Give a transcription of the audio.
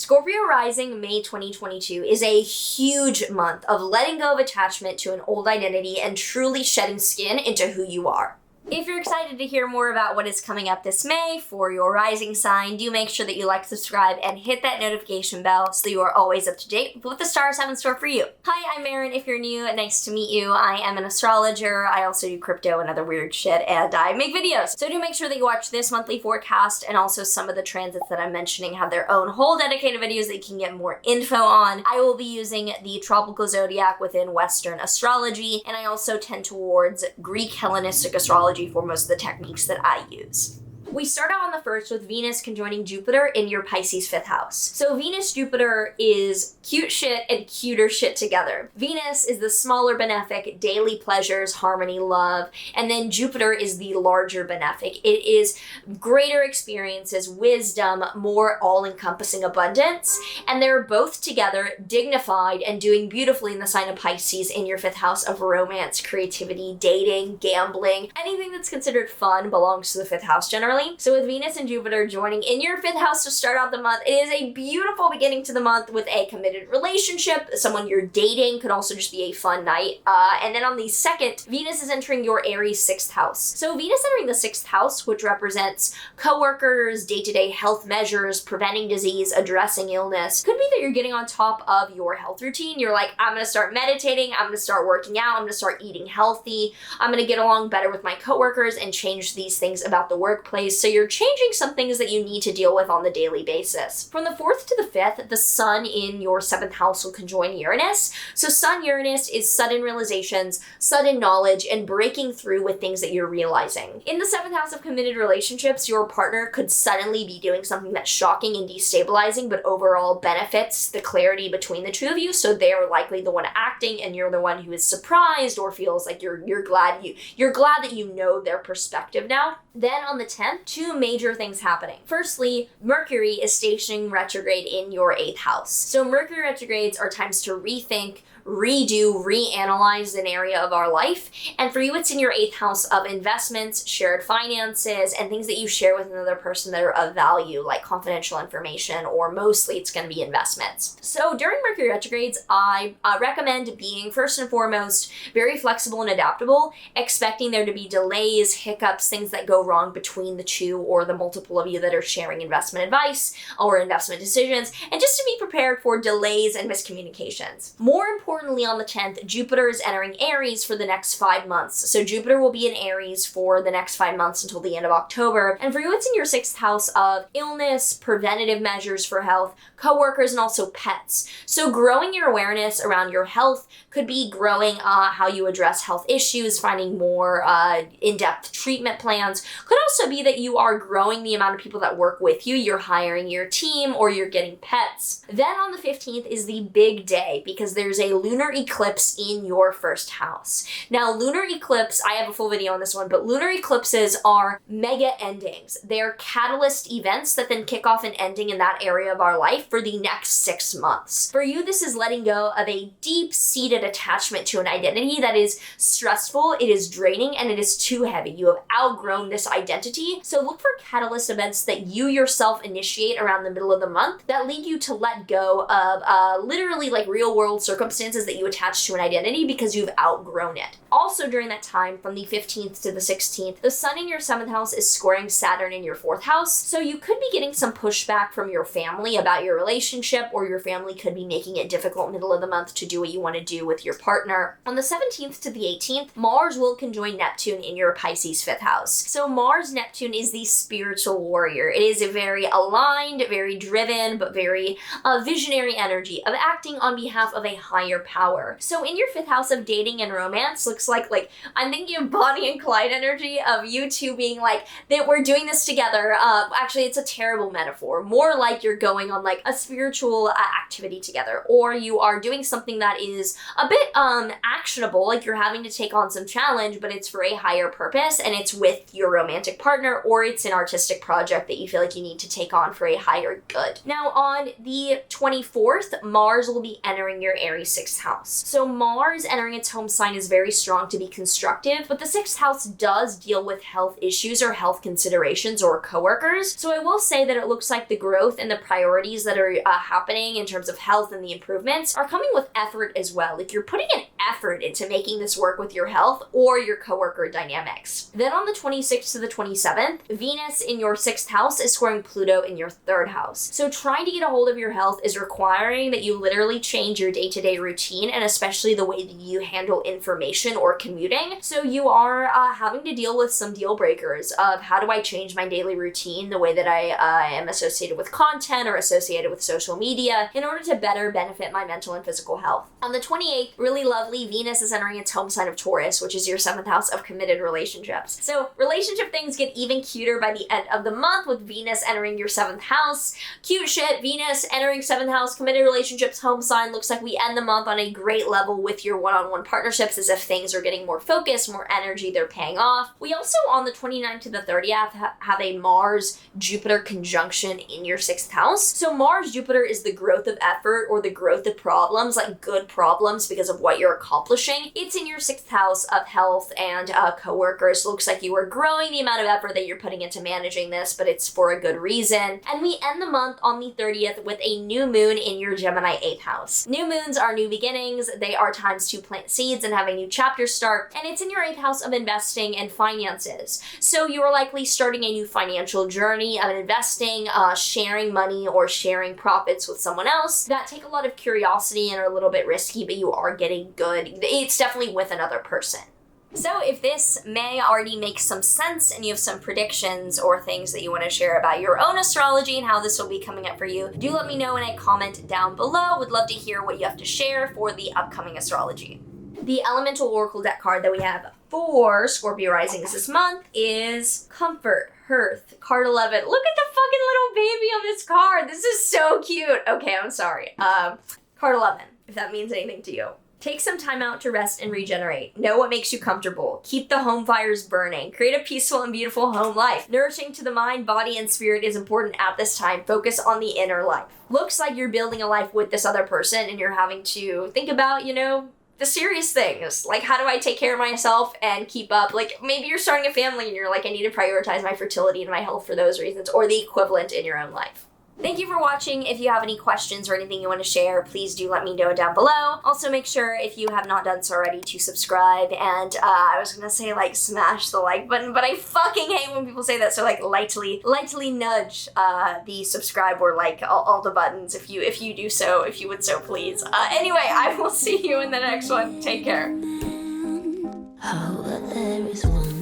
Scorpio rising May 2022 is a huge month of letting go of attachment to an old identity and truly shedding skin into who you are. If you're excited to hear more about what is coming up this May for your rising sign, do make sure that you like, subscribe, and hit that notification bell so you are always up to date with what the stars have in store for you. Hi, I'm Maren. If you're new, nice to meet you. I am an astrologer. I also do crypto and other weird shit, and I make videos. So do make sure that you watch this monthly forecast, and also some of the transits that I'm mentioning have their own whole dedicated videos that you can get more info on. I will be using the tropical zodiac within Western astrology, and I also tend towards Greek Hellenistic astrology for most of the techniques that I use. We start out on the 1st with Venus conjoining Jupiter in your Pisces 5th house. So Venus-Jupiter is cute shit and cuter shit together. Venus is the smaller benefic, daily pleasures, harmony, love, and then Jupiter is the larger benefic. It is greater experiences, wisdom, more all-encompassing abundance, and they're both together, dignified, and doing beautifully in the sign of Pisces in your 5th house of romance, creativity, dating, gambling. Anything that's considered fun belongs to the 5th house generally. So with Venus and Jupiter joining in your 5th house to start out the month, it is a beautiful beginning to the month with a committed relationship. Someone you're dating could also just be a fun night. And then on the 2nd, Venus is entering your Aries 6th house. So Venus entering the 6th house, which represents coworkers, day-to-day health measures, preventing disease, addressing illness, could be that you're getting on top of your health routine. You're like, I'm gonna start meditating, I'm gonna start working out, I'm gonna start eating healthy, I'm gonna get along better with my coworkers and change these things about the workplace. So you're changing some things that you need to deal with on the daily basis. From the 4th to the 5th, the sun in your 7th house will conjoin Uranus. So Sun-Uranus is sudden realizations, sudden knowledge, and breaking through with things that you're realizing. In the 7th house of committed relationships, your partner could suddenly be doing something that's shocking and destabilizing, but overall benefits the clarity between the two of you. So they're likely the one acting, and you're the one who is surprised or feels like you're glad that you know their perspective now. Then on the 10th, two major things happening. Firstly, Mercury is stationing retrograde in your 8th house. So Mercury retrogrades are times to rethink, redo, reanalyze an area of our life. And for you, it's in your 8th house of investments, shared finances, and things that you share with another person that are of value, like confidential information, or mostly it's going to be investments. So during Mercury retrogrades, I recommend being, first and foremost, very flexible and adaptable, expecting there to be delays, hiccups, things that go wrong between the two or the multiple of you that are sharing investment advice or investment decisions, and just to be prepared for delays and miscommunications. More importantly, on the 10th, Jupiter is entering Aries for the next 5 months. So Jupiter will be in Aries for the next 5 months until the end of October. And for you, it's in your 6th house of illness, preventative measures for health, coworkers, and also pets. So growing your awareness around your health could be growing how you address health issues, finding more in-depth treatment plans. Could also be that you are growing the amount of people that work with you, you're hiring your team, or you're getting pets. Then on the 15th is the big day because there's a lunar eclipse in your 1st house. Now, lunar eclipse, I have a full video on this one, but lunar eclipses are mega endings. They're catalyst events that then kick off an ending in that area of our life for the next 6 months. For you, this is letting go of a deep-seated attachment to an identity that is stressful, it is draining, and it is too heavy. You have outgrown this identity. So look for catalyst events that you yourself initiate around the middle of the month that lead you to let go of literally like real-world circumstances that you attach to an identity because you've outgrown it. Also during that time, from the 15th to the 16th, the sun in your 7th house is squaring Saturn in your 4th house. So you could be getting some pushback from your family about your relationship, or your family could be making it difficult middle of the month to do what you want to do with your partner. On the 17th to the 18th, Mars will conjoin Neptune in your Pisces 5th house. So Mars-Neptune is the spiritual warrior. It is a very aligned, very driven, but very visionary energy of acting on behalf of a higher power. So in your 5th house of dating and romance, looks like I'm thinking of Bonnie and Clyde energy of you two being like, that we're doing this together. Actually, it's a terrible metaphor. More like you're going on like a spiritual activity together, or you are doing something that is a bit actionable, like you're having to take on some challenge, but it's for a higher purpose, and it's with your romantic partner career, or it's an artistic project that you feel like you need to take on for a higher good. Now on the 24th, Mars will be entering your Aries 6th house. So Mars entering its home sign is very strong to be constructive, but the 6th house does deal with health issues or health considerations or coworkers. So I will say that it looks like the growth and the priorities that are happening in terms of health and the improvements are coming with effort as well. Like you're putting an effort into making this work with your health or your coworker dynamics. Then on the 26th to the 27th, Venus in your 6th house is squaring Pluto in your 3rd house. So trying to get a hold of your health is requiring that you literally change your day-to-day routine, and especially the way that you handle information or commuting. So you are having to deal with some deal breakers of how do I change my daily routine, the way that I am associated with content or associated with social media in order to better benefit my mental and physical health. On the 28th, really lovely, Venus is entering its home sign of Taurus, which is your 7th house of committed relationships. So relationship things get even cuter by the end of the month with Venus entering your 7th house. Cute shit, Venus entering 7th house, committed relationships, home sign. Looks like we end the month on a great level with your one-on-one partnerships, as if things are getting more focused, more energy, they're paying off. We also on the 29th to the 30th have a Mars-Jupiter conjunction in your 6th house. So Mars-Jupiter is the growth of effort or the growth of problems, like good problems because of what you're accomplishing. It's in your 6th house of health and coworkers. Looks like you are growing the amount of effort that you're putting into managing this, but it's for a good reason. And we end the month on the 30th with a new moon in your Gemini 8th house. New moons are new beginnings. They are times to plant seeds and have a new chapter start. And it's in your 8th house of investing and finances. So you are likely starting a new financial journey of investing, sharing money or sharing profits with someone else that take a lot of curiosity and are a little bit risky, but you are getting good. It's definitely with another person. So if this may already make some sense and you have some predictions or things that you want to share about your own astrology and how this will be coming up for you, do let me know in a comment down below. Would love to hear what you have to share for the upcoming astrology. The elemental oracle deck card that we have for Scorpio risings this month is Comfort, Hearth, card 11. Look at the fucking little baby on this card. This is so cute. Okay, I'm sorry. Card 11, if that means anything to you. Take some time out to rest and regenerate. Know what makes you comfortable. Keep the home fires burning. Create a peaceful and beautiful home life. Nourishing to the mind, body, and spirit is important at this time. Focus on the inner life. Looks like you're building a life with this other person and you're having to think about, the serious things. Like, how do I take care of myself and keep up? Like, maybe you're starting a family and you're like, I need to prioritize my fertility and my health for those reasons, or the equivalent in your own life. Thank you for watching. If you have any questions or anything you want to share, please do let me know down below. Also, make sure if you have not done so already to subscribe, and I was gonna say smash the like button, but I fucking hate when people say that, so lightly nudge the subscribe or all the buttons if you do so, if you would so please. Anyway, I will see you in the next one. Take care. Oh, but there is one